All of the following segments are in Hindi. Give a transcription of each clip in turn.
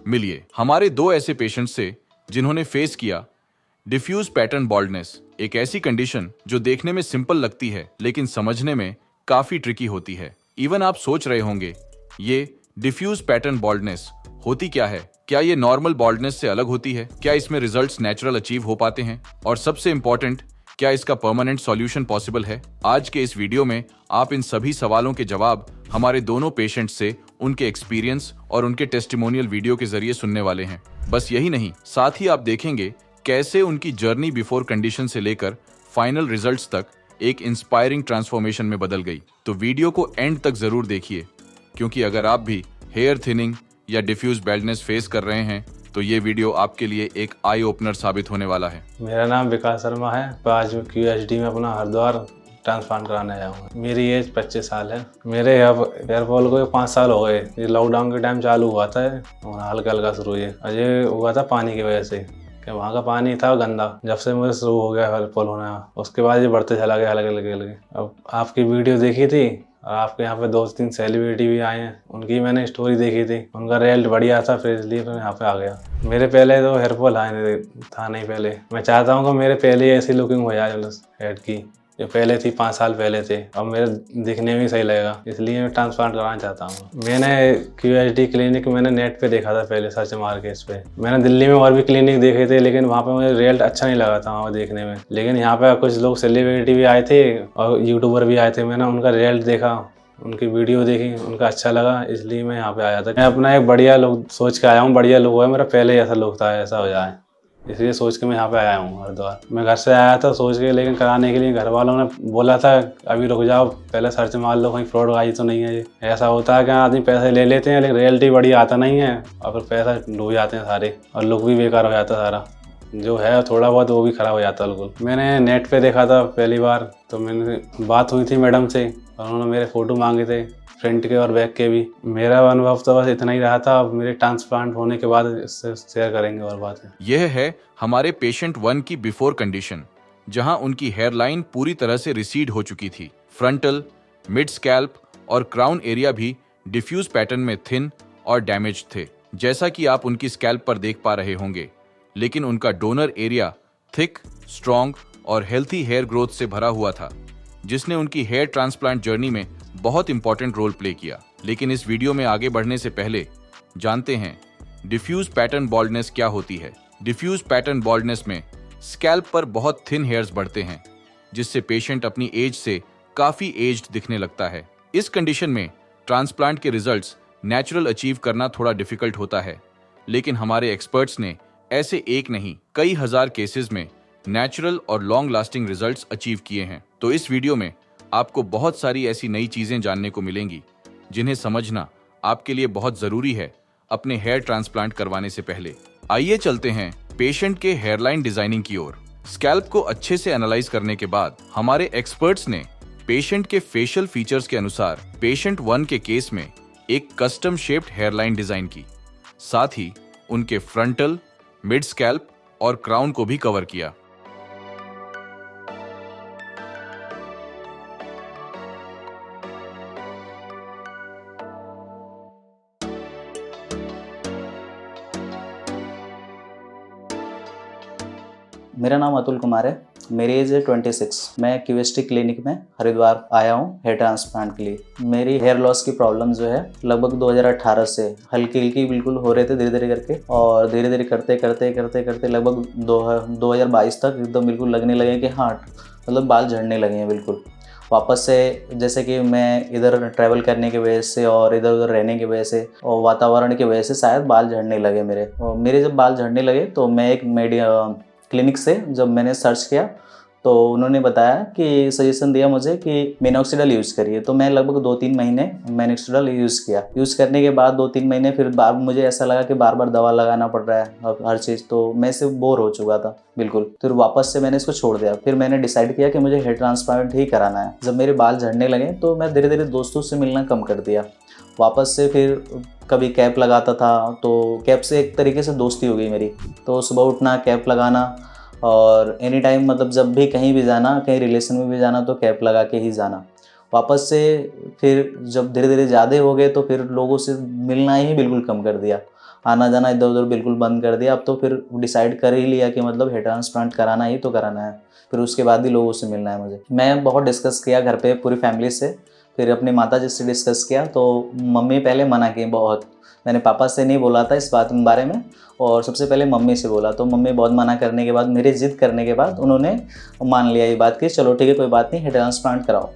मिलिए हमारे दो ऐसे पेशेंट्स से जिन्होंने फेस किया डिफ्यूज पैटर्न बॉल्डनेस, एक ऐसी कंडीशन जो देखने में सिंपल लगती है लेकिन समझने में काफी ट्रिकी होती है। इवन आप सोच रहे होंगे ये डिफ्यूज पैटर्न बॉल्डनेस होती क्या है, क्या ये नॉर्मल बॉल्डनेस से अलग होती है, क्या इसमें रिजल्ट्स नेचुरल अचीव हो पाते हैं, और सबसे इंपॉर्टेंट क्या इसका परमानेंट सॉल्यूशन पॉसिबल है। आज के इस वीडियो में आप इन सभी सवालों के जवाब हमारे दोनों पेशेंट्स से उनके एक्सपीरियंस और उनके टेस्टिमोनियल वीडियो के जरिए सुनने वाले हैं। बस यही नहीं, साथ ही आप देखेंगे कैसे उनकी जर्नी बिफोर कंडीशन से लेकर फाइनल रिजल्ट्स तक एक इंस्पायरिंग ट्रांसफॉर्मेशन में बदल गई। तो वीडियो को एंड तक जरूर देखिए, क्योंकि अगर आप भी हेयर थिनिंग या डिफ्यूज बैल्डनेस फेस कर रहे हैं तो ये वीडियो आपके लिए एक आई ओपनर साबित होने वाला है। मेरा नाम विकास शर्मा है। आज मैं QSD में अपना हरिद्वार ट्रांसप्लांट कराने आया हूँ। मेरी एज 25 साल है। मेरे हेयर फॉल को 5 साल हो गए। ये लॉकडाउन के टाइम चालू हुआ था और हल्का हल्का शुरू ये हुआ था पानी की वजह से, कि वहाँ का पानी था गंदा। जब से मुझे शुरू हो गया हेयर फॉल होना, उसके बाद ये बढ़ते चला गया हल्के हल्के। अब आपकी वीडियो देखी थी और आपके यहाँ पे 2-3 सेलिब्रिटी भी आए हैं, उनकी मैंने स्टोरी देखी थी, उनका रिजल्ट बढ़िया था, फिर इसलिए मैं यहाँ पे आ गया। मेरे पहले तो हेयर फॉल था नहीं पहले। मैं चाहता हूँ कि मेरे पहले ऐसी लुकिंग हो जाए हेड की, जो पहले थी 5 साल पहले थे। अब मेरे दिखने में सही लगेगा, इसलिए मैं ट्रांसप्लांट कराना चाहता हूँ। मैंने QSD क्लिनिक मैंने नेट पे देखा था, पहले सर्च मार के इस पे। मैंने दिल्ली में और भी क्लिनिक देखे थे, लेकिन वहाँ पे मुझे रिजल्ट अच्छा नहीं लगा था वहाँ देखने में। लेकिन यहाँ पे कुछ लोग सेलिब्रिटी भी आए थे और यूट्यूबर भी आए थे। मैंने उनका रिजल्ट देखा, उनकी वीडियो देखी, उनका अच्छा लगा, इसलिए मैं यहाँ पे आया था। मैं अपना एक बढ़िया लुक सोच के आया हूँ। बढ़िया लुक है मेरा, पहले ही ऐसा लुक था, ऐसा हो जाए, इसलिए सोच के मैं यहाँ पे आया हूँ हरिद्वार। मैं घर से आया था सोच के, लेकिन कराने के लिए घर वालों ने बोला था अभी रुक जाओ, पहले सर्च मार लो कहीं फ्रॉड आई तो नहीं है। ये ऐसा होता है कि आदमी पैसे ले लेते हैं, लेकिन रियलिटी बड़ी आता नहीं है और फिर पैसा डूब जाते हैं सारे, और लुक भी बेकार हो जाता सारा, जो है थोड़ा बहुत वो भी खराब हो जाता बिल्कुल। मैंने नेट पे देखा था पहली बार, तो मैंने बात हुई थी मैडम से और उन्होंने मेरे फ़ोटो मांगे थे, फ्रंट के और बैक के भी। मेरा अनुभव तो बस इतना ही रहा था। अब मेरे ट्रांसप्लांट होने के बाद इससे शेयर करेंगे और बात है। यह है हमारे पेशेंट 1 की बिफोर कंडीशन, जहां उनकी हेयरलाइन पूरी तरह से रिसीड हो चुकी थी। फ्रंटल, मिड स्कैल्प और क्राउन एरिया भी डिफ्यूज पैटर्न में थिन और डैमेज थे, जैसा कि आप उनकी स्कैल्प पर देख पा रहे होंगे। लेकिन उनका डोनर एरिया थिक, स्ट्रॉन्ग और हेल्थी हेयर ग्रोथ से भरा हुआ था, जिसने उनकी हेयर ट्रांसप्लांट जर्नी में बहुत इंपॉर्टेंट रोल प्ले किया। लेकिन इस वीडियो में आगे बढ़ने से पहले जानते हैं डिफ्यूज पैटर्न बॉल्डनेस क्या होती है। डिफ्यूज पैटर्न बॉल्डनेस में स्कैल्प पर बहुत थिन हेयर्स बढ़ते हैं, जिससे पेशेंट अपनी एज से काफी एज्ड दिखने लगता है। इस कंडीशन में ट्रांसप्लांट के रिजल्ट्स नेचुरल अचीव करना थोड़ा डिफिकल्ट होता है, लेकिन हमारे एक्सपर्ट्स ने ऐसे एक नहीं कई हजार केसेस में नेचुरल और लॉन्ग लास्टिंग रिजल्ट्स अचीव किए हैं। तो इस वीडियो में आपको बहुत सारी ऐसी नई चीजें जानने को मिलेंगी जिन्हें समझना आपके लिए बहुत जरूरी है अपने हेयर ट्रांसप्लांट करवाने से पहले। आइए चलते हैं पेशेंट के हेयरलाइन डिजाइनिंग की ओर। स्कैल्प को अच्छे से एनालाइज करने के बाद हमारे एक्सपर्ट्स ने पेशेंट के फेशियल फीचर्स के अनुसार पेशेंट 1 के केस में एक कस्टम शेप्ड हेयरलाइन डिजाइन की, साथ ही उनके फ्रंटल, मिड स्कैल्प और क्राउन को भी कवर किया। मेरा नाम अतुल कुमार है। मेरी एज है 26। मैं QSD क्लिनिक में हरिद्वार आया हूँ हेयर ट्रांसप्लांट के लिए। मेरी हेयर लॉस की प्रॉब्लम जो है लगभग 2018 से हल्की हल्की बिल्कुल हो रहे थे, धीरे धीरे करके, और धीरे धीरे करते लगभग 2022 तक एकदम बिल्कुल लगने लगे कि हाँ मतलब बाल झड़ने लगे हैं बिल्कुल वापस से। जैसे कि मैं इधर ट्रैवल करने की वजह से और इधर उधर रहने की वजह से और वातावरण की वजह से शायद बाल झड़ने लगे मेरे। और मेरे जब बाल झड़ने लगे तो मैं एक क्लिनिक से जब मैंने सर्च किया तो उन्होंने बताया कि सजेशन दिया मुझे कि मिनॉक्सिडिल यूज़ करिए। तो मैं लगभग 2-3 महीने मिनॉक्सिडिल यूज़ किया। यूज़ करने के बाद 2-3 महीने फिर मुझे ऐसा लगा कि बार बार दवा लगाना पड़ रहा है अब हर चीज़, तो मैं इससे बोर हो चुका था बिल्कुल। फिर वापस से मैंने इसको छोड़ दिया। फिर मैंने डिसाइड किया कि मुझे हेयर ट्रांसप्लांट ही कराना है। जब मेरे बाल झड़ने लगे तो मैं धीरे धीरे दोस्तों से मिलना कम कर दिया। वापस से फिर कभी कैप लगाता था, तो कैप से एक तरीके से दोस्ती हो गई मेरी। तो सुबह उठना, कैप लगाना, और एनी टाइम मतलब जब भी कहीं भी जाना, कहीं रिलेशन में भी जाना तो कैप लगा के ही जाना। वापस से फिर जब धीरे धीरे ज़्यादा हो गए तो फिर लोगों से मिलना ही बिल्कुल कम कर दिया, आना जाना इधर उधर बिल्कुल बंद कर दिया। अब तो फिर डिसाइड कर ही लिया कि मतलब हेयर ट्रांसप्लांट कराना ही तो कराना है, फिर उसके बाद ही लोगों से मिलना है मुझे। मैं बहुत डिस्कस किया घर पे पूरी फैमिली से, फिर अपनी माता जी से डिस्कस किया तो मम्मी पहले मना की बहुत। मैंने पापा से नहीं बोला था इस बात के बारे में, और सबसे पहले मम्मी से बोला, तो मम्मी बहुत मना करने के बाद, मेरी ज़िद करने के बाद उन्होंने मान लिया ये बात कि चलो ठीक है कोई बात नहीं, हेयर ट्रांसप्लांट कराओ।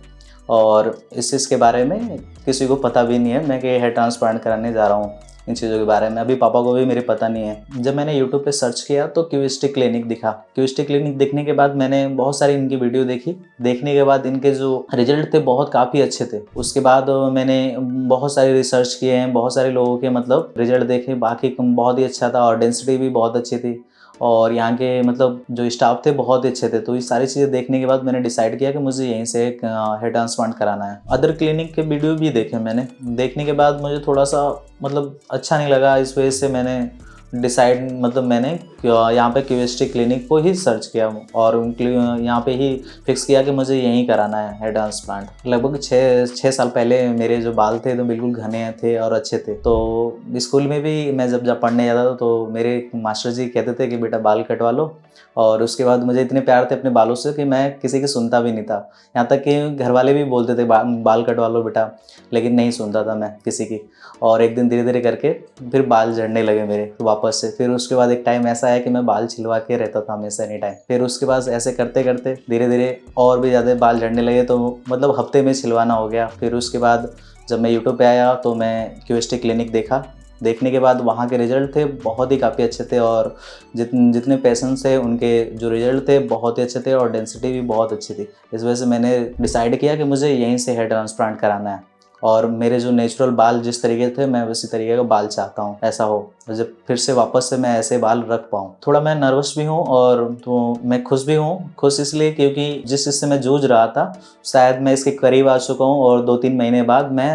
और इस चीज़ के बारे में किसी को पता भी नहीं है मैं कि हेयर ट्रांसप्लांट कराने जा रहा हूँ। इन चीज़ों के बारे में अभी पापा को भी मेरे पता नहीं है। जब मैंने यूट्यूब पे सर्च किया तो क्यूएसटी क्लिनिक दिखा। क्यूएसटी क्लिनिक देखने के बाद मैंने बहुत सारी इनकी वीडियो देखी। देखने के बाद इनके जो रिजल्ट थे बहुत काफ़ी अच्छे थे। उसके बाद मैंने बहुत सारे रिसर्च किए हैं, बहुत सारे लोगों के मतलब रिजल्ट देखे, बाकी बहुत ही अच्छा था और डेंसिटी भी बहुत अच्छी थी और यहाँ के मतलब जो स्टाफ थे बहुत ही अच्छे थे। तो ये सारी चीज़ें देखने के बाद मैंने डिसाइड किया कि मुझे यहीं से एक हेयर ट्रांसप्लांट कराना है। अदर क्लिनिक के वीडियो भी देखे मैंने, देखने के बाद मुझे थोड़ा सा मतलब अच्छा नहीं लगा, इस वजह से मैंने डिसाइड मतलब मैंने यहाँ पे क्यूएसटी क्लिनिक को ही सर्च किया और यहाँ पे ही फिक्स किया कि मुझे यहीं कराना है हेयर ट्रांसप्लांट। लगभग 6 साल पहले मेरे जो बाल थे तो बिल्कुल घने थे और अच्छे थे। तो स्कूल में भी मैं जब पढ़ने जाता था तो मेरे मास्टर जी कहते थे कि बेटा बाल कटवा लो, और उसके बाद मुझे इतने प्यार थे अपने बालों से कि मैं किसी की सुनता भी नहीं था। यहाँ तक कि घर वाले भी बोलते थे बाल कटवा लो बेटा, लेकिन नहीं सुनता था मैं किसी की। और एक दिन धीरे धीरे करके फिर बाल झड़ने लगे मेरे वापस से। फिर उसके बाद एक टाइम ऐसा आया कि मैं बाल छिलवा के रहता था हमेशा एनी टाइम। फिर उसके बाद ऐसे करते करते धीरे धीरे और भी ज़्यादा बाल झड़ने लगे, तो मतलब हफ्ते में छिलवाना हो गया। फिर उसके बाद जब मैं यूट्यूब पे आया तो मैं क्यूएसटी क्लिनिक देखा। देखने के बाद वहाँ के रिज़ल्ट थे बहुत ही काफ़ी अच्छे थे और जितने पेशेंट्स थे उनके जो रिज़ल्ट थे बहुत ही अच्छे थे और डेंसिटी भी बहुत अच्छी थी। इस वजह से मैंने डिसाइड किया कि मुझे यहीं से हेयर ट्रांसप्लांट कराना है और मेरे जो नेचुरल बाल जिस तरीके थे मैं उसी तरीके का बाल चाहता हूँ ऐसा हो, जब फिर से वापस से मैं ऐसे बाल रख पाऊँ। थोड़ा मैं नर्वस भी हूँ और तो मैं खुश भी हूँ। खुश इसलिए क्योंकि जिस चीज़ से मैं जूझ रहा था शायद मैं इसके करीब आ चुका हूँ और 2-3 महीने बाद मैं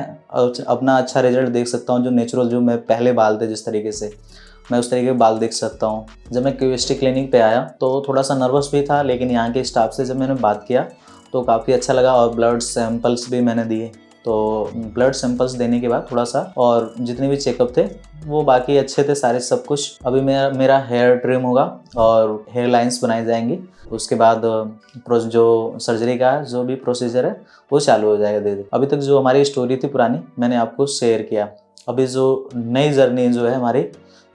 अपना अच्छा रिजल्ट देख सकता हूँ। जो नेचुरल जो मैं पहले बाल थे जिस तरीके से मैं उस तरीके के बाल देख सकता हूँ। जब मैं क्यूएसटी क्लिनिक पे आया तो थोड़ा सा नर्वस भी था, लेकिन यहाँ के स्टाफ से जब मैंने बात किया तो काफ़ी अच्छा लगा और ब्लड सैंपल्स भी मैंने दिए। तो ब्लड सैंपल्स देने के बाद थोड़ा सा और जितने भी चेकअप थे वो बाकी अच्छे थे सारे सब कुछ। अभी मेरा हेयर ट्रिम होगा और हेयर लाइंस बनाई जाएंगी। उसके बाद जो सर्जरी का जो भी प्रोसीजर है वो चालू हो जाएगा धीरे धीरे। अभी तक जो हमारी स्टोरी थी पुरानी मैंने आपको शेयर किया। अभी जो नई जर्नी जो है हमारी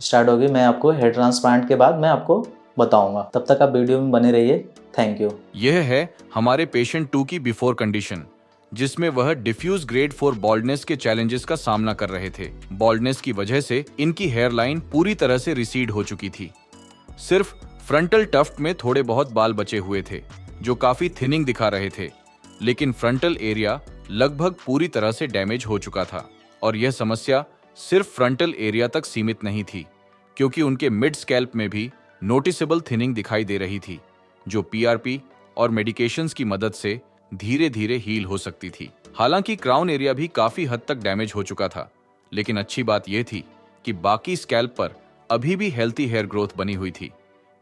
स्टार्ट होगी, मैं आपको हेयर ट्रांसप्लांट के बाद मैं आपको बताऊंगा। तब तक आप वीडियो में बने रहिए। Thank you. यह है हमारे पेशेंट 2 की बिफोर कंडीशन, जिसमें वह डिफ्यूज ग्रेड 4 बॉल्डनेस के चैलेंजेस का सामना कर रहे थे। बॉल्डनेस की वजह से इनकी हेयर लाइन पूरी तरह से रिसीड हो चुकी थी। सिर्फ फ्रंटल टफ्ट में थोड़े बहुत बाल बचे हुए थे जो काफी थिनिंग दिखा रहे थे, लेकिन फ्रंटल एरिया लगभग पूरी तरह से डैमेज हो चुका था। और यह समस्या सिर्फ फ्रंटल एरिया तक सीमित नहीं थी, क्योंकि उनके मिड स्कैल्प में भी नोटिसेबल थिनिंग दिखाई दे रही थी, जो पीआरपी और मेडिकेशंस की मदद से धीरे धीरे हील हो सकती थी। हालांकि क्राउन एरिया भी काफी हद तक डैमेज हो चुका था, लेकिन अच्छी बात यह थी कि बाकी स्कैल्प पर अभी भी हेल्थी हेयर ग्रोथ बनी हुई थी,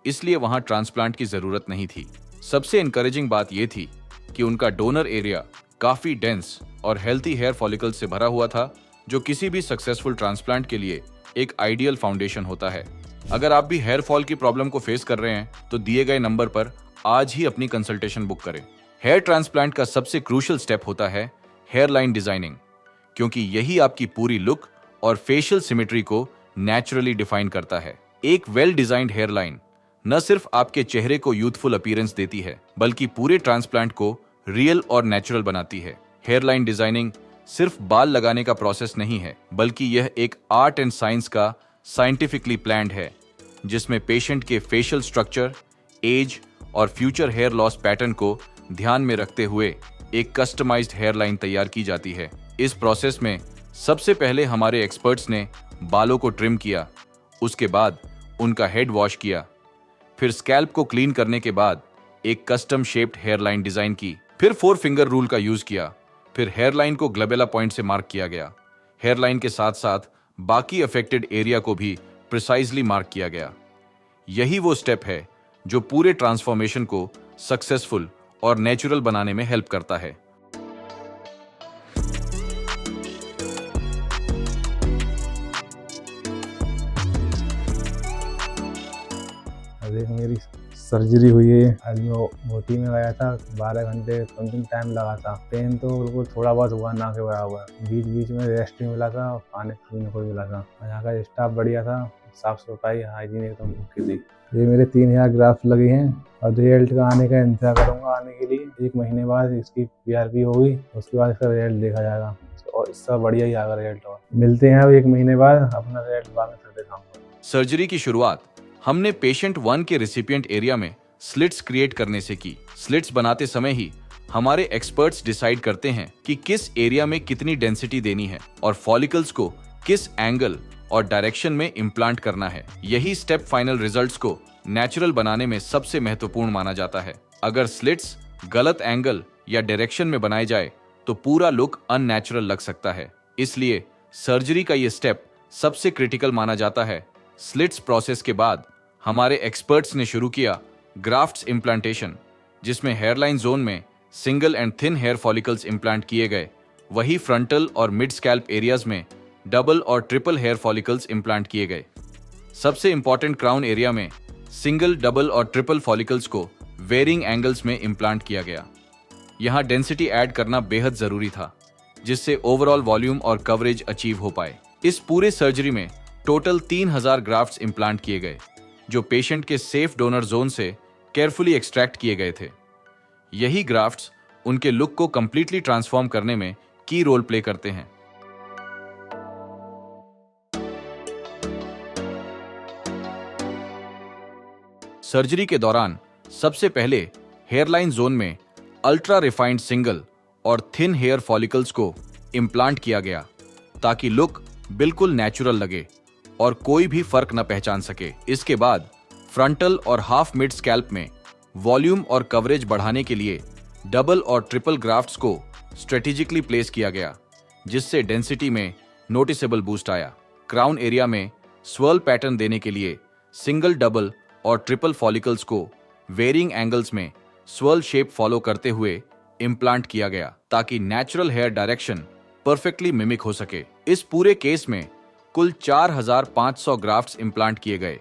इसलिए वहां ट्रांसप्लांट की जरूरत नहीं थी। सबसे इंकरेजिंग बात यह थी कि उनका डोनर एरिया काफी डेंस और हेल्थी हेयर फॉलिकल से भरा हुआ था, जो किसी भी सक्सेसफुल ट्रांसप्लांट के लिए एक आइडियल फाउंडेशन होता है। अगर आप भी हेयर फॉल की प्रॉब्लम को फेस कर रहे हैं तो दिए गए नंबर पर आज ही अपनी कंसल्टेशन बुक करें। हेयर ट्रांसप्लांट का सबसे क्रूशियल स्टेप होता है हेयर लाइन डिजाइनिंग, क्योंकि यही आपकी पूरी लुक और फेशियल सिमेट्री को नेचुरली डिफाइन करता है। एक वेल डिजाइंड हेयर लाइन न सिर्फ आपके चेहरे को यूथफुल अपीयरेंस देती है, बल्कि पूरे ट्रांसप्लांट को रियल और नेचुरल बनाती है। हेयर लाइन डिजाइनिंग सिर्फ बाल लगाने का प्रोसेस नहीं है, बल्कि यह एक आर्ट एंड साइंस का साइंटिफिकली प्लान्ड है, जिसमें पेशेंट के फेशियल स्ट्रक्चर, एज और फ्यूचर हेयर लॉस पैटर्न को ध्यान में रखते हुए एक कस्टमाइज्ड हेयर लाइन तैयार की जाती है। इस प्रोसेस में सबसे पहले हमारे एक्सपर्ट्स ने बालों को ट्रिम किया, उसके बाद उनका हेड वॉश किया, फिर स्कैल्प को क्लीन करने के बाद एक custom shaped hairline design की, फिर 4 फिंगर रूल का यूज किया, फिर हेयर लाइन को ग्लबेला पॉइंट से मार्क किया गया। हेयर लाइन के साथ साथ बाकी अफेक्टेड एरिया को भी प्रिसाइजली मार्क किया गया। यही वो स्टेप है जो पूरे ट्रांसफॉर्मेशन को सक्सेसफुल और नेचुरल बनाने में हेल्प करता है। देख मेरी सर्जरी हुई है। आज मैं ओटी में गया था, 12 घंटे समथिंग टाइम लगा था। पेन तो बिल्कुल थोड़ा बहुत हुआ, ना के बराबर। बीच बीच में रेस्ट भी मिला था, खाने पीने को भी मिला था। यहाँ का स्टाफ बढ़िया था, साफ सफाई हाइजीन एकदम ओके थी। ये मेरे 3000 ग्राफ्ट लगी हैं और रिजल्ट का आने का इंतजार करूंगा आने के लिए। 1 महीने बाद इसकी PRP होगी, उसके बाद इसका रिजल्ट देखा जाएगा और इसका बढ़िया ही आएगा रिजल्ट। और मिलते हैं अब 1 महीने बाद, अपना रिजल्ट बाद में फिर दिखाऊंगा। सर्जरी की शुरुआत हमने पेशेंट 1 के रिसिपिएंट एरिया में स्लिट्स क्रिएट करने से की। स्लिट्स बनाते समय ही हमारे एक्सपर्ट्स डिसाइड करते हैं कि किस एरिया में कितनी डेंसिटी देनी है और फॉलिकल्स को किस एंगल और डायरेक्शन में इम्प्लांट करना है। यही स्टेप फाइनल रिजल्ट्स को नेचुरल बनाने में सबसे महत्वपूर्ण माना जाता है। अगर स्लिट्स गलत एंगल या डायरेक्शन में बनाए जाए तो पूरा लुक अननेचुरल लग सकता है। इसलिए सर्जरी का ये स्टेप सबसे क्रिटिकल माना जाता है। स्लिट्स प्रोसेस के बाद हमारे एक्सपर्ट्स ने शुरू किया ग्राफ्ट्स इम्प्लांटेशन, जिसमें हेयरलाइन जोन में single and thin hair follicles implant किए गए। वही फ्रंटल और मिड स्कैल्प एरियाज में डबल और ट्रिपल हेयर फॉलिकल्स इम्प्लांट किए गए। सबसे इंपॉर्टेंट क्राउन एरिया में सिंगल, डबल और ट्रिपल फॉलिकल्स को वेरिंग एंगल्स में इम्प्लांट किया गया। यहाँ डेंसिटी ऐड करना बेहद जरूरी था, जिससे ओवरऑल वॉल्यूम और कवरेज अचीव हो पाए। इस पूरे सर्जरी में टोटल 3000 ग्राफ्ट्स इम्प्लांट किए गए, जो पेशेंट के सेफ डोनर जोन से केयरफुली एक्सट्रैक्ट किए गए थे। यही ग्राफ्ट्स उनके लुक को कंप्लीटली ट्रांसफॉर्म करने में की रोल प्ले करते हैं। सर्जरी के दौरान सबसे पहले हेयरलाइन जोन में अल्ट्रा रिफाइंड सिंगल और थिन हेयर फॉलिकल्स को इम्प्लांट किया गया, ताकि लुक बिल्कुल नेचुरल लगे और कोई भी फर्क न पहचान सके। इसके बाद फ्रंटल और हाफ मिड स्कैल्प में वॉल्यूम और कवरेज बढ़ाने के लिए डबल और ट्रिपल ग्राफ्ट्स को स्ट्रेटेजिकली प्लेस किया गया, जिससे डेंसिटी में नोटिसेबल बूस्ट आया। क्राउन एरिया में स्वर्ल पैटर्न देने के लिए सिंगल, डबल और ट्रिपल फॉलिकल्स को वेरिंग एंगल्स में स्वर्ल शेप फॉलो करते हुए इम्प्लांट किया गया, ताकि natural hair direction perfectly mimic हो सके। इस पूरे केस में कुल 4500 ग्राफ्ट्स इम्प्लांट किए गए,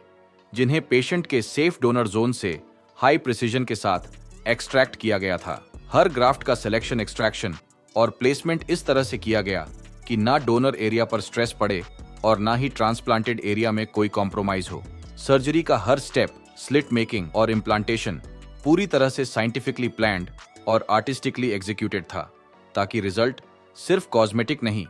जिन्हें पेशेंट के सेफ डोनर जोन से हाई प्रिसीजन के साथ एक्सट्रैक्ट किया गया था। हर ग्राफ्ट का सिलेक्शन, एक्सट्रैक्शन और प्लेसमेंट इस तरह से किया गया कि ना डोनर एरिया पर स्ट्रेस पड़े और ना ही ट्रांसप्लांटेड एरिया में कोई कॉम्प्रोमाइज हो। सर्जरी का हर स्टेप, स्लिट मेकिंग और इम्प्लांटेशन पूरी तरह से साइंटिफिकली प्लान्ड और आर्टिस्टिकली एग्जीक्यूटेड था, ताकि रिजल्ट सिर्फ कॉस्मेटिक नहीं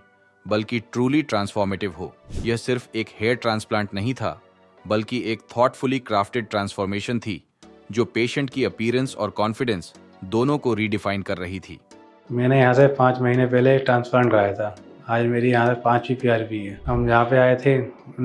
बल्कि ट्रूली ट्रांसफॉर्मेटिव हो। यह सिर्फ एक हेयर ट्रांसप्लांट नहीं था, बल्कि एक थॉटफुली क्राफ्टेड ट्रांसफॉर्मेशन थी, जो पेशेंट की अपीयरेंस और कॉन्फिडेंस दोनों को रीडिफाइन कर रही थी। मैंने यहाँ से 5 महीने पहले ट्रांसप्लांट कराया था। आज मेरी यहाँ से 5वीं PRP है। हम यहाँ पे आए थे,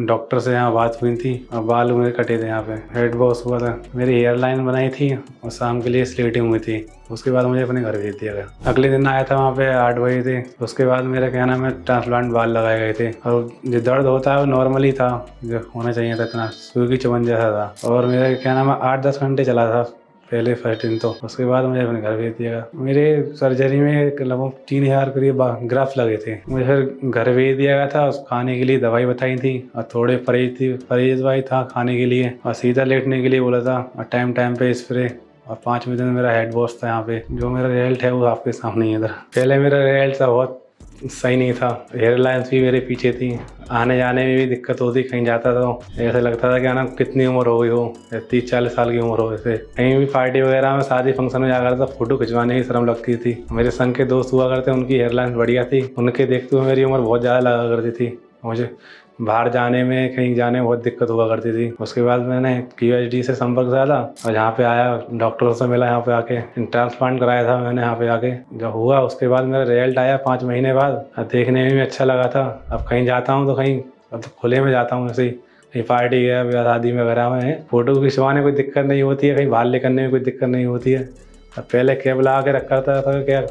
डॉक्टर से यहाँ बात हुई थी और बाल मेरे कटे थे। यहाँ पे हेड वॉश हुआ था, मेरी हेयर लाइन बनाई थी और शाम के लिए स्लीटिंग हुई थी। उसके बाद मुझे अपने घर भेज दिया गया। अगले दिन आया था, वहाँ पे 8 बजे थे। उसके बाद मेरा क्या नाम है, ट्रांसप्लांट बाल लगाए गए थे और जो दर्द होता है वो नॉर्मली था, जो होना चाहिए था, इतना सुई की चुभन जैसा था। और मेरा क्या नाम है 8-10 घंटे चला था पहले फर्स्ट दिन। तो उसके बाद मुझे अपने घर भेज दिया। मेरे सर्जरी में लगभग 3000 करीब ग्राफ्ट लगे थे। मुझे फिर घर भेज दिया गया था। खाने के लिए दवाई बताई थी और थोड़े परहेज दवाई था खाने के लिए, और सीधा लेटने के लिए बोला था, और टाइम पे स्प्रे। और 5वें दिन मेरा हेड वॉश था। यहाँ पे जो मेरा रिजल्ट है वो आपके सामने है। इधर पहले मेरा रिजल्ट था बहुत सही नहीं था। हेयर लाइन्स भी मेरे पीछे थी, आने जाने में भी दिक्कत होती। कहीं जाता तो ऐसा लगता था कि ना कितनी उम्र हो गई हो, 30-40 साल की उम्र हो। ऐसे कहीं भी पार्टी वगैरह में, शादी फंक्शन में जाकर था, फोटो खिंचवाने की शर्म लगती थी। मेरे संग के दोस्त हुआ करते, उनकी हेयर लाइन बढ़िया थी, उनके देखते हुए मेरी उम्र बहुत ज़्यादा लगा करती थी। मुझे बाहर जाने में, कहीं जाने में बहुत दिक्कत हुआ करती थी। उसके बाद मैंने QHD से संपर्क किया था और यहाँ पे आया, डॉक्टरों से मिला, यहाँ पे आके ट्रांसप्लांट कराया था मैंने यहाँ पे आके। जब हुआ उसके बाद मेरा रिजल्ट आया 5 महीने बाद। देखने में भी अच्छा लगा था। अब कहीं जाता हूँ तो कहीं अब खुले में जाता हूँ, ऐसे ही कहीं पार्टी है या शादी वगैरह में, फोटो खिंचवाने कोई दिक्कत नहीं होती है, कहीं बाहर ले करने में कोई दिक्कत नहीं होती है। अब पहले कैब लगा के रखा था क्या,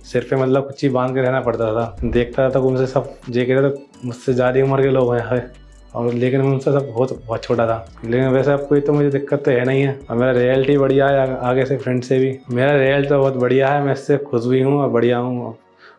सिर पे मतलब कुछ ही बांध के रहना पड़ता था। देखता था तो उनसे सब जे कहते तो मुझसे ज़्यादा उम्र के लोग हैं, और लेकिन उनसे सब बहुत छोटा था। लेकिन वैसे अब कोई तो मुझे दिक्कत तो है नहीं है। और मेरा रिजल्ट ही बढ़िया है, आगे से फ्रेंड से भी मेरा रिजल्ट तो बहुत बढ़िया है। मैं इससे खुश भी हूँ और बढ़िया हूँ।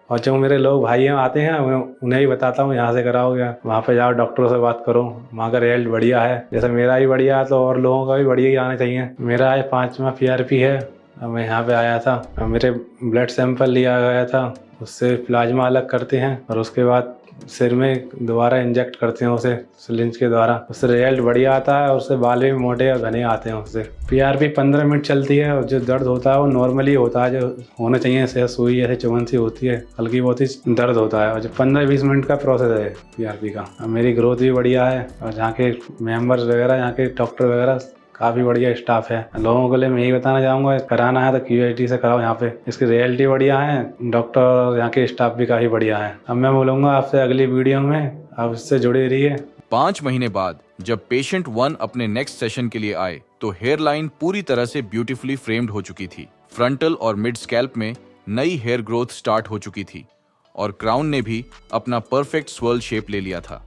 और जो मेरे लोग भाई हैं आते हैं उन्हें भी बताता हूँ यहाँ से कराओ, या वहाँ पे जाओ डॉक्टरों से बात करो, वहाँ का रिजल्ट बढ़िया है। जैसे मेरा ही बढ़िया है तो और लोगों का भी बढ़िया ही आना चाहिए। मेरा आज 5वां PRP है। अब मैं यहाँ पे आया था, अब मेरे ब्लड सैंपल लिया गया था, उससे प्लाज्मा अलग करते हैं और उसके बाद सिर में दोबारा इंजेक्ट करते हैं उसे सिरिंज के द्वारा। उससे रिजल्ट बढ़िया आता है और उससे बाल भी मोटे और घने आते हैं। उससे PRP 15 मिनट चलती है और जो दर्द होता है वो नॉर्मली होता है, जो होना चाहिए। ऐसे सुई ऐसे चुभन सी होती है, हल्की बहुत ही दर्द होता है और जो 15-20 मिनट का प्रोसेस है PRP का। अब मेरी ग्रोथ भी बढ़िया है और यहाँ के मेम्बर्स वगैरह, यहाँ के डॉक्टर वगैरह काफ़ी बढ़िया स्टाफ है। लोगों को लिए मैं यही बताना चाहूँगा, कराना है तो QHD से कराओ। यहाँ पे इसकी रियलिटी बढ़िया है, डॉक्टर यहाँ के स्टाफ भी काफ़ी बढ़िया है। अब मैं बोलूँगा आपसे अगली वीडियो में आप इससे जुड़े रहिए। 5 महीने बाद जब पेशेंट 1 अपने नेक्स्ट सेशन के लिए आए तो हेयर लाइन पूरी तरह से ब्यूटीफुली फ्रेम्ड हो चुकी थी। फ्रंटल और मिड स्कैल्प में नई हेयर ग्रोथ स्टार्ट हो चुकी थी और क्राउन ने भी अपना परफेक्ट स्वर्ल शेप ले लिया था।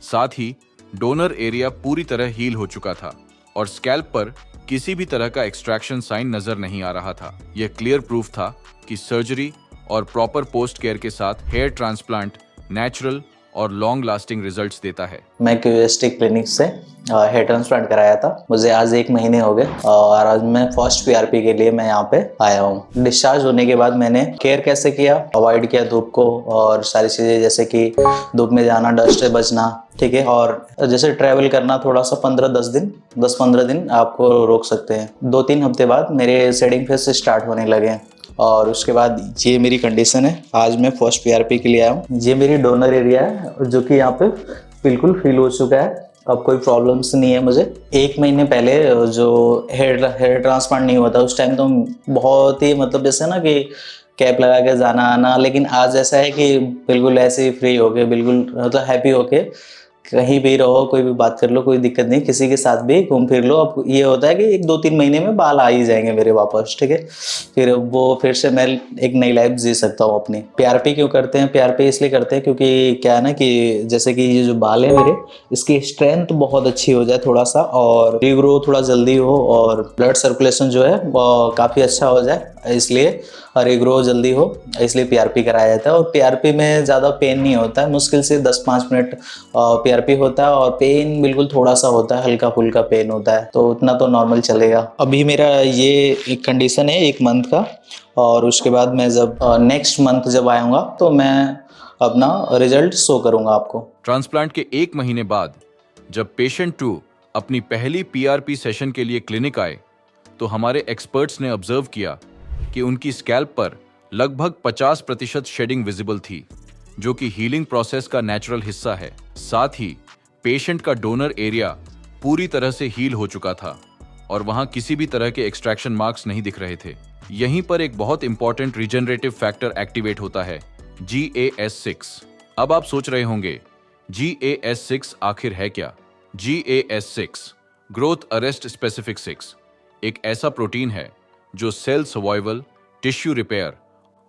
साथ ही डोनर एरिया पूरी तरह हील हो चुका था और स्कैल्प पर किसी भी तरह का एक्सट्रैक्शन साइन नजर नहीं आ रहा था। यह क्लियर प्रूफ था कि सर्जरी और प्रॉपर पोस्ट केयर के साथ हेयर ट्रांसप्लांट नेचुरल और लॉन्ग लास्टिंग रिजल्ट्स देता है। मैं QST क्लिनिक से हेयर ट्रांसप्लांट कराया था। मुझे आज 1 महीने हो गए और आज मैं फर्स्ट PRP के लिए मैं यहाँ पे आया हूँ। डिस्चार्ज होने के बाद मैंने केयर कैसे किया, अवॉइड किया धूप को और सारी चीज़ें, जैसे कि धूप में जाना, डस्ट से बचना, ठीक है। और जैसे ट्रैवल करना थोड़ा सा 10-15 दिन आपको रोक सकते हैं। 2-3 हफ्ते बाद मेरे शेडिंग फेज से स्टार्ट होने लगे और उसके बाद ये मेरी कंडीशन है। आज मैं फर्स्ट PRP के लिए आया हूँ। ये मेरी डोनर एरिया है जो कि यहाँ पे बिल्कुल फील हो चुका है। अब कोई प्रॉब्लम्स नहीं है मुझे। 1 महीने पहले जो हेयर ट्रांसप्लांट नहीं हुआ था उस टाइम तो बहुत ही मतलब जैसे ना कि कैप लगा के जाना आना, लेकिन आज ऐसा है कि बिल्कुल ऐसे ही फ्री हो के, बिल्कुल मतलब हैप्पी हो के कहीं भी रहो, कोई भी बात कर लो, कोई दिक्कत नहीं, किसी के साथ भी घूम फिर लो। अब ये होता है कि 1-2-3 महीने में बाल आ ही जाएंगे मेरे वापस, ठीक है। फिर से मैं एक नई लाइफ जी सकता हूँ अपनी। PRP क्यों करते हैं? PRP इसलिए करते हैं क्योंकि क्या है ना कि जैसे कि ये जो बाल है मेरे, इसकी स्ट्रेंथ बहुत अच्छी हो जाए थोड़ा सा, और रीग्रो थोड़ा जल्दी हो और ब्लड सर्कुलेशन जो है काफ़ी अच्छा हो जाए, इसलिए रीग्रो जल्दी हो, इसलिए PRP कराया जाता है। और PRP में ज़्यादा पेन नहीं होता है, मुश्किल से 10-5 मिनट PRP होता है और पेन बिल्कुल थोड़ा सा होता है, हल्का फुल्का पेन होता है, तो उतना तो नॉर्मल चलेगा। अभी मेरा ये एक कंडीशन है 1 मंथ का, और उसके बाद मैं जब नेक्स्ट मंथ जब आऊँगा तो मैं अपना रिजल्ट शो करूँगा आपको। ट्रांसप्लांट के 1 महीने बाद जब पेशेंट 2 अपनी पहली PRP सेशन के लिए क्लिनिक आए तो हमारे एक्सपर्ट्स ने ऑब्जर्व किया कि उनकी स्कैल्प पर लगभग 50% शेडिंग विजिबल थी, जो कि हीलिंग प्रोसेस का नेचुरल हिस्सा है। साथ ही पेशेंट का डोनर एरिया पूरी तरह से हील हो चुका था और वहां किसी भी तरह के एक्सट्रैक्शन मार्क्स नहीं दिख रहे थे। यहीं पर एक बहुत इंपॉर्टेंट रीजनरेटिव फैक्टर एक्टिवेट होता है, GAS6। अब आप सोच रहे होंगे GAS6 आखिर है क्या? GAS6 ग्रोथ अरेस्ट स्पेसिफिक 6 एक ऐसा प्रोटीन है जो सेल सर्वाइवल, टिश्यू रिपेयर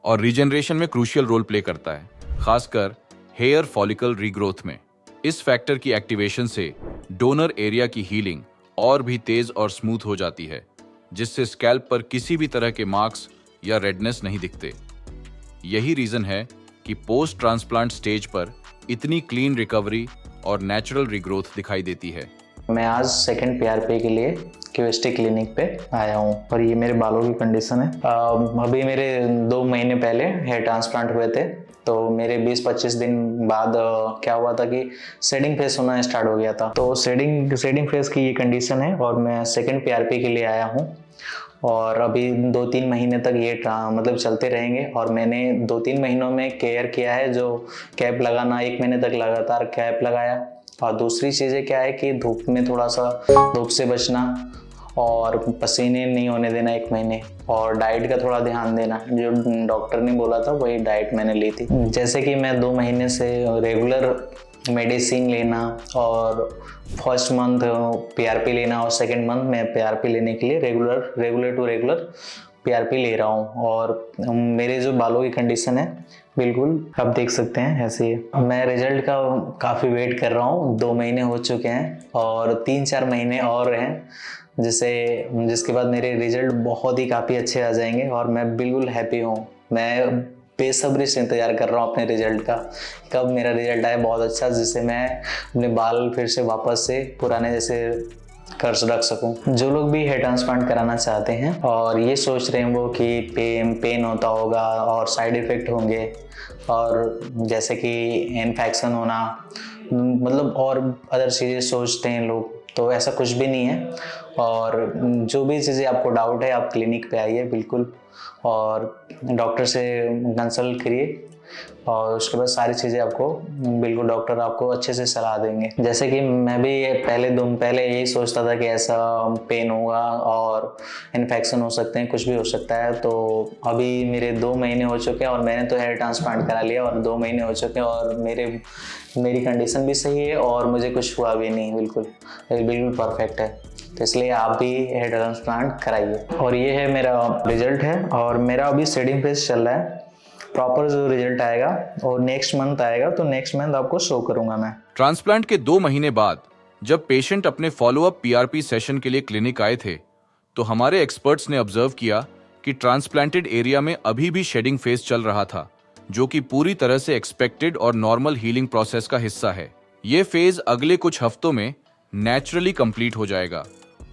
और रीजनरेशन में क्रूशियल रोल प्ले करता है, खासकर हेयर फॉलिकल रीग्रोथ में। इस फैक्टर की एक्टिवेशन से डोनर एरिया की हीलिंग और भी तेज और स्मूथ हो जाती है, जिससे स्कैल्प पर किसी भी तरह के मार्क्स या रेडनेस नहीं दिखते। यही रीजन है कि पोस्ट ट्रांसप्लांट स्टेज पर इतनी क्लीन रिकवरी और नेचुरल रीग्रोथ दिखाई देती है। मैं आज सेकंड PRP के लिए QST क्लिनिक पे आया हूँ और ये मेरे बालों की कंडीशन है। अभी मेरे 2 महीने पहले हेयर ट्रांसप्लांट हुए थे, तो मेरे 20-25 दिन बाद क्या हुआ था कि शेडिंग फेस होना स्टार्ट हो गया था। तो शेडिंग फेस की ये कंडीशन है और मैं सेकंड PRP के लिए आया हूँ और अभी 2-3 महीने तक ये मतलब चलते रहेंगे। और मैंने 2-3 महीनों में केयर किया है, जो कैप लगाना, 1 महीने तक लगातार कैप लगाया। और दूसरी चीज़ें क्या है कि धूप में थोड़ा सा धूप से बचना और पसीने नहीं होने देना 1 महीने, और डाइट का थोड़ा ध्यान देना, जो डॉक्टर ने बोला था वही डाइट मैंने ली थी। जैसे कि मैं 2 महीने से रेगुलर मेडिसिन लेना और फर्स्ट मंथ PRP लेना और सेकंड मंथ में PRP लेने के लिए रेगुलर PRP ले रहा हूँ। और मेरे जो बालों की कंडीशन है बिल्कुल आप देख सकते हैं ऐसे ही। मैं रिजल्ट का काफ़ी वेट कर रहा हूँ, 2 महीने हो चुके हैं और 3-4 महीने और हैं, जिसके बाद मेरे रिजल्ट बहुत ही काफ़ी अच्छे आ जाएंगे और मैं बिल्कुल हैप्पी हूँ। मैं बेसब्री से इंतज़ार कर रहा हूँ अपने रिजल्ट का, कब मेरा रिजल्ट आए बहुत अच्छा, जिससे मैं अपने बाल फिर से वापस से पुराने जैसे कर रख सकूं। जो लोग भी हेयर ट्रांसप्लांट कराना चाहते हैं और ये सोच रहे हैं वो कि पेन होता होगा और साइड इफ़ेक्ट होंगे और जैसे कि इन्फेक्शन होना, मतलब और अदर चीज़ें सोचते हैं लोग, तो ऐसा कुछ भी नहीं है। और जो भी चीज़ें आपको डाउट है आप क्लिनिक पे आइए बिल्कुल, और डॉक्टर से कंसल्ट करिए और उसके बाद सारी चीज़ें आपको बिल्कुल डॉक्टर आपको अच्छे से सलाह देंगे। जैसे कि मैं भी पहले यही सोचता था कि ऐसा पेन होगा और इन्फेक्शन हो सकते हैं, कुछ भी हो सकता है। तो अभी मेरे 2 महीने हो चुके हैं और मैंने तो हेयर ट्रांसप्लांट करा लिया और 2 महीने हो चुके हैं और मेरी कंडीशन भी सही है और मुझे कुछ हुआ भी नहीं, बिल्कुल परफेक्ट है। तो इसलिए आप भी हेयर ट्रांसप्लांट कराइए। और ये है मेरा रिजल्ट है और मेरा अभी शेडिंग फेज चल रहा है। प्रॉपर जो रिजल्ट आएगा और नेक्स्ट मंथ आएगा, तो नेक्स्ट मंथ आपको शो करूंगा मैं। ट्रांसप्लांट के 2 महीने बाद जब पेशेंट अपने फॉलोअप पीआरपी सेशन के लिए क्लिनिक आए थे, तो हमारे एक्सपर्ट्स ने ऑब्जर्व किया कि ट्रांसप्लांटेड एरिया में अभी भी शेडिंग फेज चल रहा था, जो कि पूरी तरह से एक्सपेक्टेड और नॉर्मल हीलिंग प्रोसेस का हिस्सा है। ये फेज अगले कुछ हफ्तों में नेचुरली कंप्लीट हो जाएगा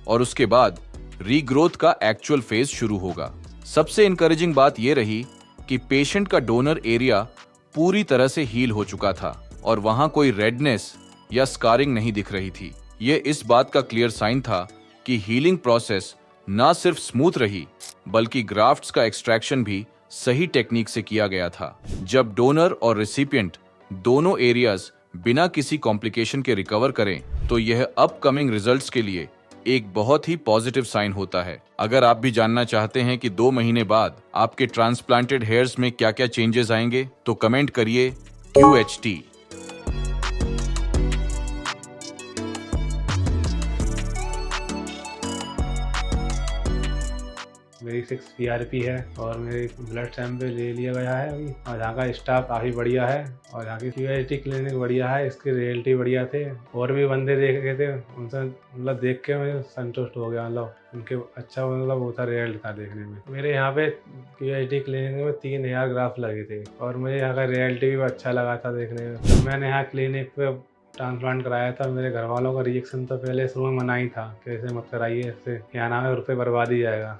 और उसके बाद रीग्रोथ का एक्चुअल फेज शुरू होगा। सबसे इंकरेजिंग बात यह रही कि पेशेंट का डोनर एरिया पूरी तरह से हील हो चुका था और वहां कोई रेडनेस या स्कारिंग नहीं दिख रही थी। यह इस बात का क्लियर साइन था कि हीलिंग प्रोसेस ना सिर्फ स्मूथ रही, बल्कि ग्राफ्ट्स का एक्सट्रैक्शन भी सही टेक्निक से किया गया था। जब डोनर और रिसिपिएंट दोनों एरियाज बिना किसी कॉम्प्लिकेशन के रिकवर करें, तो यह अपकमिंग रिजल्ट्स के लिए एक बहुत ही पॉजिटिव साइन होता है। अगर आप भी जानना चाहते हैं कि 2 महीने बाद आपके ट्रांसप्लांटेड हेयर्स में क्या क्या चेंजेस आएंगे, तो कमेंट करिए QHT। मेरी 6 PRP है और मेरे ब्लड सैंपल ले लिया गया है अभी, और यहाँ का स्टाफ काफ़ी बढ़िया है और यहाँ की QHT क्लिनिक बढ़िया है, इसके रिजल्ट बढ़िया थे। और भी बंदे देखे थे, उनसे मतलब देख के मैं संतुष्ट हो गया, मतलब उनके अच्छा मतलब वो था रिजल्ट था देखने में। मेरे यहाँ पे QHT क्लिनिक में 3000 ग्राफ लगे थे और मुझे यहाँ का रिजल्ट भी अच्छा लगा था देखने में। जब मैंने यहाँ क्लिनिक पे ट्रांसप्लांट कराया था, मेरे घर वालों का रिएक्शन तो पहले शुरू में मना ही था कि ऐसे मत कराइए, इससे क्या नाम है रुपये बर्बाद ही जाएगा।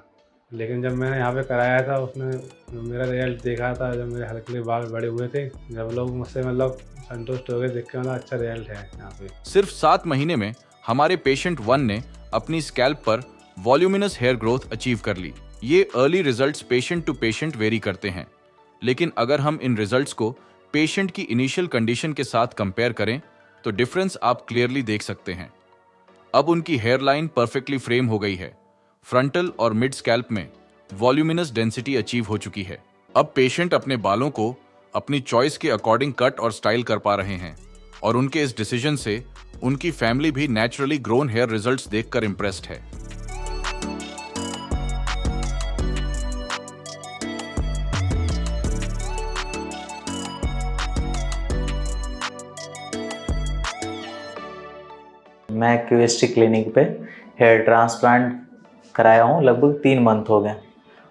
लेकिन जब मैंने यहाँ पे कराया था, उसने मेरा रिजल्ट देखा था, जब मेरे हल्के बाल बड़े हुए थे, जब लोग मुझसे मतलब संतुष्ट हो गए देख के, मतलब अच्छा रिजल्ट है यहाँ पे। सिर्फ 7 महीने में हमारे पेशेंट 1 ने अपनी स्कैल्प पर वॉल्यूमिनस हेयर ग्रोथ अचीव कर ली। ये early results patient to patient vary करते हैं, लेकिन अगर हम इन रिजल्ट्स को पेशेंट की इनिशियल कंडीशन के साथ कंपेयर करें, तो डिफरेंस आप क्लियरली देख सकते हैं। अब उनकी हेयर लाइन परफेक्टली फ्रेम हो गई है, फ्रंटल और मिड स्कैल्प में वॉल्यूमिनस डेंसिटी अचीव हो चुकी है। अब पेशेंट अपने बालों को अपनी चॉइस के अकॉर्डिंग कट और स्टाइल कर पा रहे हैं और उनके इस डिसीजन से उनकी फैमिली भी नेचुरली ग्रोन हेयर रिजल्ट्स देखकर इंप्रेस्ड है। मैं QHT क्लिनिक पे हेयर ट्रांसप्लांट कराया हूँ, लगभग 3 मंथ हो गए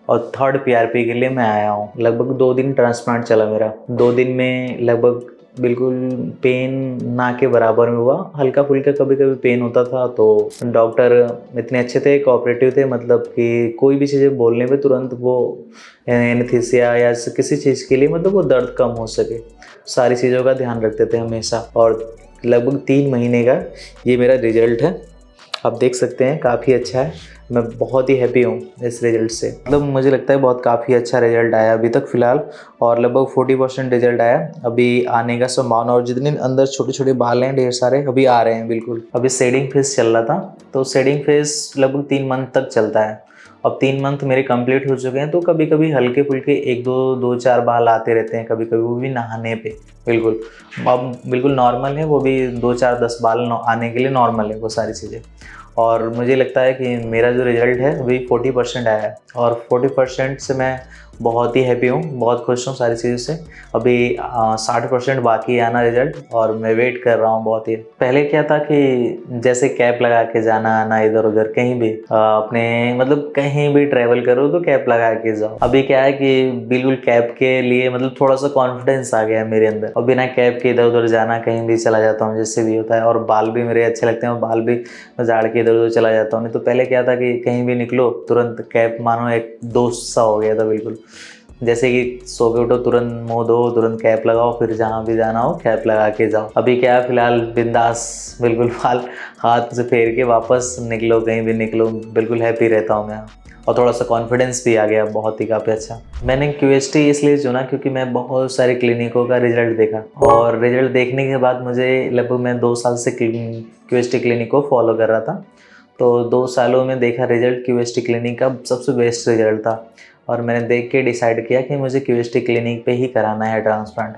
और 3rd PRP के लिए मैं आया हूँ। लगभग 2 दिन ट्रांसप्लांट चला मेरा। 2 दिन में लगभग बिल्कुल पेन ना के बराबर में हुआ, हल्का फुल्का कभी कभी पेन होता था। तो डॉक्टर इतने अच्छे थे, कोऑपरेटिव थे, मतलब कि कोई भी चीज़ें बोलने पे तुरंत वो एनेस्थीसिया या किसी चीज़ के लिए मतलब वो दर्द कम हो सके, सारी चीज़ों का ध्यान रखते थे हमेशा। और लगभग 3 महीने का ये मेरा रिजल्ट है, आप देख सकते हैं काफ़ी अच्छा है। मैं बहुत ही हैप्पी हूँ इस रिजल्ट से, मतलब मुझे लगता है बहुत काफ़ी अच्छा रिजल्ट आया अभी तक फ़िलहाल, और लगभग 40% रिजल्ट आया। अभी आने का संभावना, और जितने अंदर छोटे छोटे बाल हैं ढेर सारे अभी आ रहे हैं बिल्कुल। अभी शेडिंग फेज चल रहा था, तो शेडिंग फेज लगभग 3 मंथ तक चलता है। अब 3 मंथ मेरे कंप्लीट हो चुके हैं, तो कभी कभी हल्के फुल्के 1-2-4 बाल आते रहते हैं, कभी कभी वो भी नहाने पे। बिल्कुल अब बिल्कुल नॉर्मल है, वो भी 2-4-10 बाल आने के लिए नॉर्मल है वो सारी चीज़ें। और मुझे लगता है कि मेरा जो रिजल्ट है अभी 40% आया है, और 40% से मैं बहुत ही हैप्पी हूँ, बहुत खुश हूँ सारी चीज़ों से। अभी 60% बाकी है आना रिजल्ट, और मैं वेट कर रहा हूँ बहुत ही। पहले क्या था कि जैसे कैप लगा के जाना आना इधर उधर कहीं भी, अपने मतलब कहीं भी ट्रैवल करो तो कैप लगा के जाओ। अभी क्या है कि बिल्कुल कैप के लिए मतलब थोड़ा सा कॉन्फिडेंस आ गया है मेरे अंदर, और बिना कैप के इधर उधर जाना कहीं भी चला जाता हूँ जैसे भी होता है। और बाल भी मेरे अच्छे लगते हैं, और बाल भी मैं झाड़ के इधर उधर चला जाता हूँ। नहीं तो पहले क्या था कि कहीं भी निकलो तुरंत कैप, मानो एक दोस्त सा हो गया था बिल्कुल। जैसे कि सो के उठो तुरंत मुंह धो, तुरंत कैप लगाओ, फिर जहाँ भी जाना हो कैप लगा के जाओ। अभी क्या है, फिलहाल बिंदास बिल्कुल बाल हाथ से फेर के वापस निकलो, कहीं भी निकलो, बिल्कुल हैप्पी रहता हूँ मैं। और थोड़ा सा कॉन्फिडेंस भी आ गया, बहुत ही काफ़ी अच्छा। मैंने QST इसलिए चुना क्योंकि मैं बहुत सारे क्लिनिकों का रिजल्ट देखा, और रिजल्ट देखने के बाद मुझे लगभग, मैं 2 साल से QST क्लिनिक को फॉलो कर रहा था। तो 2 सालों में देखा रिजल्ट, QST क्लिनिक का सबसे बेस्ट रिजल्ट था। और मैंने देख के डिसाइड किया कि मुझे QST क्लिनिक पे ही कराना है ट्रांसप्लांट।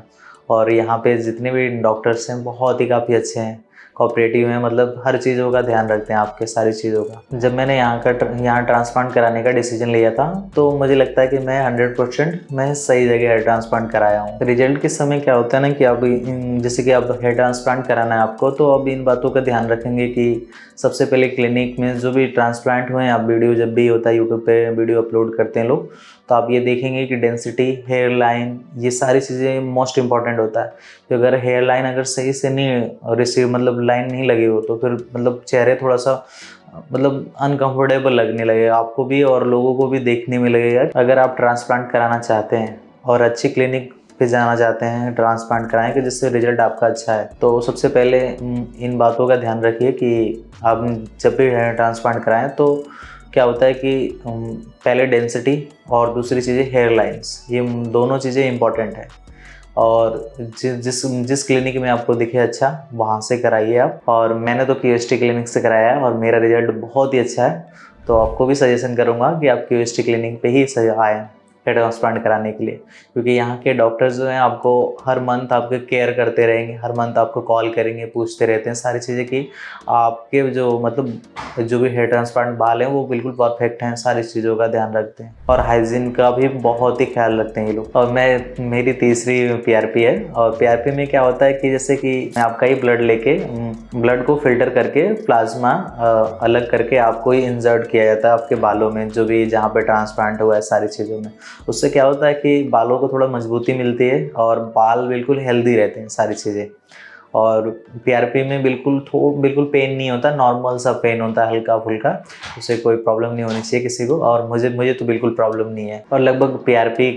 और यहाँ पे जितने भी डॉक्टर्स हैं बहुत ही काफ़ी अच्छे हैं, कोऑपरेटिव हैं, मतलब हर चीज़ों का ध्यान रखते हैं आपके, सारी चीज़ों का। जब मैंने यहाँ ट्रांसप्लांट कराने का डिसीजन लिया था तो मुझे लगता है कि मैं 100% मैं सही जगह हेयर ट्रांसप्लांट कराया हूँ। रिजल्ट के समय क्या होता है ना कि अब जैसे कि अब हेयर ट्रांसप्लांट कराना है आपको, तो अब इन बातों का ध्यान रखेंगे कि सबसे पहले क्लिनिक में जो भी ट्रांसप्लांट हुए हैं, आप वीडियो जब भी होता है यूट्यूब पे वीडियो अपलोड करते हैं लोग, तो आप ये देखेंगे कि डेंसिटी, हेयर लाइन, ये सारी चीज़ें मोस्ट इंपॉर्टेंट होता है। तो अगर हेयर लाइन अगर सही से नहीं रिसीव, मतलब लाइन नहीं लगी हो, तो फिर मतलब चेहरे थोड़ा सा मतलब अनकंफर्टेबल लगने लगेगा आपको भी, और लोगों को भी देखने में लगेगा। अगर आप ट्रांसप्लांट कराना चाहते हैं और अच्छी क्लिनिक पे जाना चाहते हैं ट्रांसप्लांट कराएं कि जिससे रिजल्ट आपका अच्छा है, तो सबसे पहले इन बातों का ध्यान रखिए कि आप जब भी हेयर ट्रांसप्लांट कराएं तो क्या होता है कि पहले डेंसिटी और दूसरी चीज़ें हेयर लाइंस, ये दोनों चीज़ें इंपॉर्टेंट है। और जिस क्लिनिक में आपको दिखे अच्छा, वहाँ से कराइए आप। और मैंने तो QST क्लिनिक से कराया है और मेरा रिजल्ट बहुत ही अच्छा है। तो आपको भी सजेशन करूँगा कि आप QST क्लिनिक पे ही आएँ हेयर ट्रांसप्लांट कराने के लिए, क्योंकि यहाँ के डॉक्टर्स जो हैं आपको हर मंथ आपके केयर करते रहेंगे, हर मंथ आपको कॉल करेंगे, पूछते रहते हैं सारी चीज़ें कि आपके जो मतलब जो भी हेयर ट्रांसप्लांट बाल हैं वो बिल्कुल परफेक्ट हैं, सारी चीज़ों का ध्यान रखते हैं। और हाइजीन का भी बहुत ही ख्याल रखते हैं ये लोग। और मेरी तीसरी PRP है, और PRP में क्या होता है कि जैसे कि आपका ही ब्लड लेके, ब्लड को फिल्टर करके प्लाज्मा अलग करके आपको ही इंसर्ट किया जाता है आपके बालों में, जो भी जहाँ पे ट्रांसप्लांट हुआ है सारी चीज़ों में। उससे क्या होता है कि बालों को थोड़ा मजबूती मिलती है और बाल बिल्कुल हेल्दी रहते हैं, सारी चीज़ें। और PRP में बिल्कुल पेन नहीं होता, नॉर्मल सा पेन होता है, हल्का फुल्का, उससे कोई प्रॉब्लम नहीं होनी चाहिए किसी को। और मुझे तो बिल्कुल प्रॉब्लम नहीं है। और लगभग PRP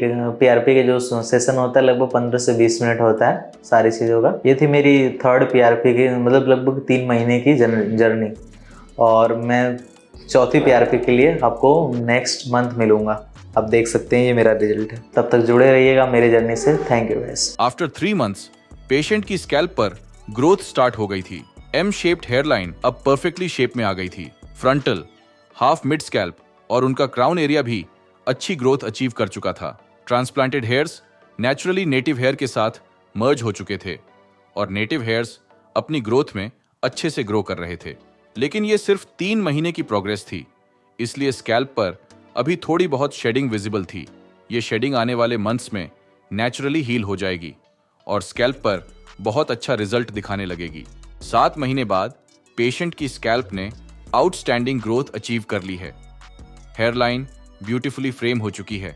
के जो सेशन होता है लगभग 15 से 20 मिनट होता है सारी चीज़ों का। ये थी मेरी 3rd PRP की, मतलब लगभग 3 महीने की जर्नी। और मैं 4थी PRP के लिए आपको नेक्स्ट मंथ मिलूंगा। आप देख सकते हैं ये मेरा रिजल्ट है। तब तक जुड़े रहिएगा मेरी जर्नी से। Thank you guys. After 3 months patient की स्कैल्प पर ग्रोथ स्टार्ट हो गई थी। M शेप्ड हेयरलाइन अब परफेक्टली शेप में आ गई थी। फ्रंटल, हाफ मिड स्कैल्प और उनका क्राउन एरिया भी अच्छी ग्रोथ अचीव कर चुका था। Transplanted hairs naturally native hair के साथ मर्ज हो चुके थे और नेटिव हेयर्स अपनी ग्रोथ में अच्छे से ग्रो कर रहे थे। लेकिन ये सिर्फ 3 महीने की प्रोग्रेस थी, इसलिए स्कैल्प पर अभी थोड़ी बहुत शेडिंग विजिबल थी। ये शेडिंग आने वाले मंथ्स में नेचुरली हील हो जाएगी और स्कैल्प पर बहुत अच्छा रिजल्ट दिखाने लगेगी। 7 महीने बाद पेशेंट की स्कैल्प ने आउटस्टैंडिंग ग्रोथ अचीव कर ली है। हेयरलाइन ब्यूटीफुली फ्रेम हो चुकी है।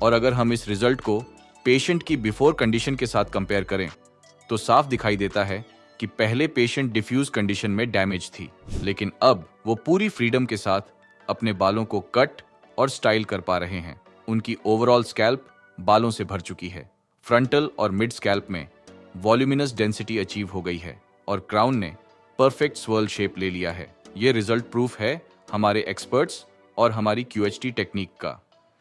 और अगर हम इस रिजल्ट को पेशेंट की बिफोर कंडीशन के साथ कंपेयर करें तो साफ दिखाई देता है कि पहले पेशेंट डिफ्यूज कंडीशन में डैमेज थी, लेकिन अब वो पूरी फ्रीडम के साथ अपने बालों को कट और स्टाइल कर पा रहे हैं। उनकी ओवरऑल स्कैल्प बालों से भर चुकी है। फ्रंटल और मिड स्कैल्प में वॉल्यूमिनस डेंसिटी अचीव हो गई है और क्राउन ने परफेक्ट स्वर्ल शेप ले लिया है। ये रिजल्ट प्रूफ है हमारे एक्सपर्ट्स और हमारी QHT टेक्निक का।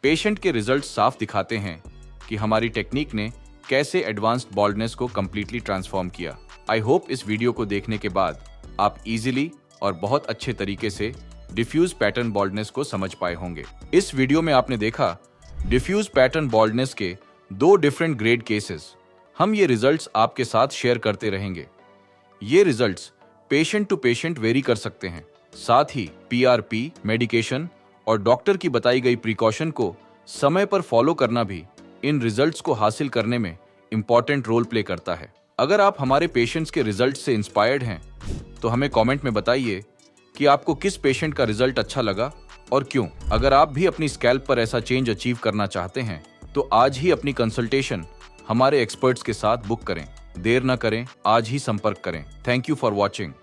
पेशेंट के रिजल्ट साफ दिखाते हैं कि हमारी टेक्निक ने कैसे एडवांस्ड बॉल्डनेस को कंप्लीटली ट्रांसफॉर्म किया। आई होप इस वीडियो को देखने के बाद आप इजीली और बहुत अच्छे तरीके से डिफ्यूज पैटर्न बॉल्डनेस को समझ पाए होंगे। इस वीडियो में आपने देखा डिफ्यूज पैटर्न बॉल्डनेस के 2 डिफरेंट ग्रेड केसेस। हम ये रिजल्ट्स आपके साथ शेयर करते रहेंगे। ये results patient to patient vary कर सकते हैं। साथ ही PRP, मेडिकेशन और डॉक्टर की बताई गई प्रिकॉशन को समय पर फॉलो करना भी इन रिजल्ट्स को हासिल करने में इंपॉर्टेंट रोल प्ले करता है। अगर आप हमारे पेशेंट्स के रिजल्ट से इंस्पायर्ड हैं तो हमें कमेंट में बताइए कि आपको किस पेशेंट का रिजल्ट अच्छा लगा और क्यों। अगर आप भी अपनी स्कैल्प पर ऐसा चेंज अचीव करना चाहते हैं तो आज ही अपनी कंसल्टेशन हमारे एक्सपर्ट्स के साथ बुक करें। देर न करें, आज ही संपर्क करें। Thank you for watching.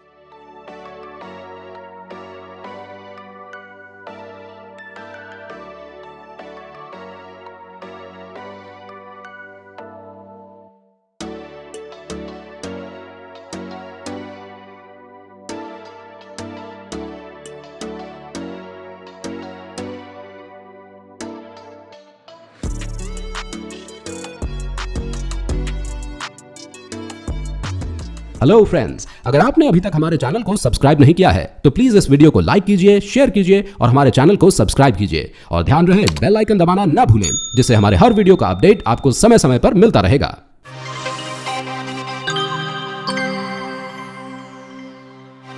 Hello friends, अगर आपने अभी तक हमारे चैनल को सब्सक्राइब नहीं किया है तो प्लीज इस वीडियो को लाइक कीजिए, शेयर कीजिए और हमारे चैनल को सब्सक्राइब कीजिए। और ध्यान रहे बेल आइकन दबाना ना भूलें, जिससे हमारे हर वीडियो का अपडेट आपको समय समय पर मिलता रहेगा।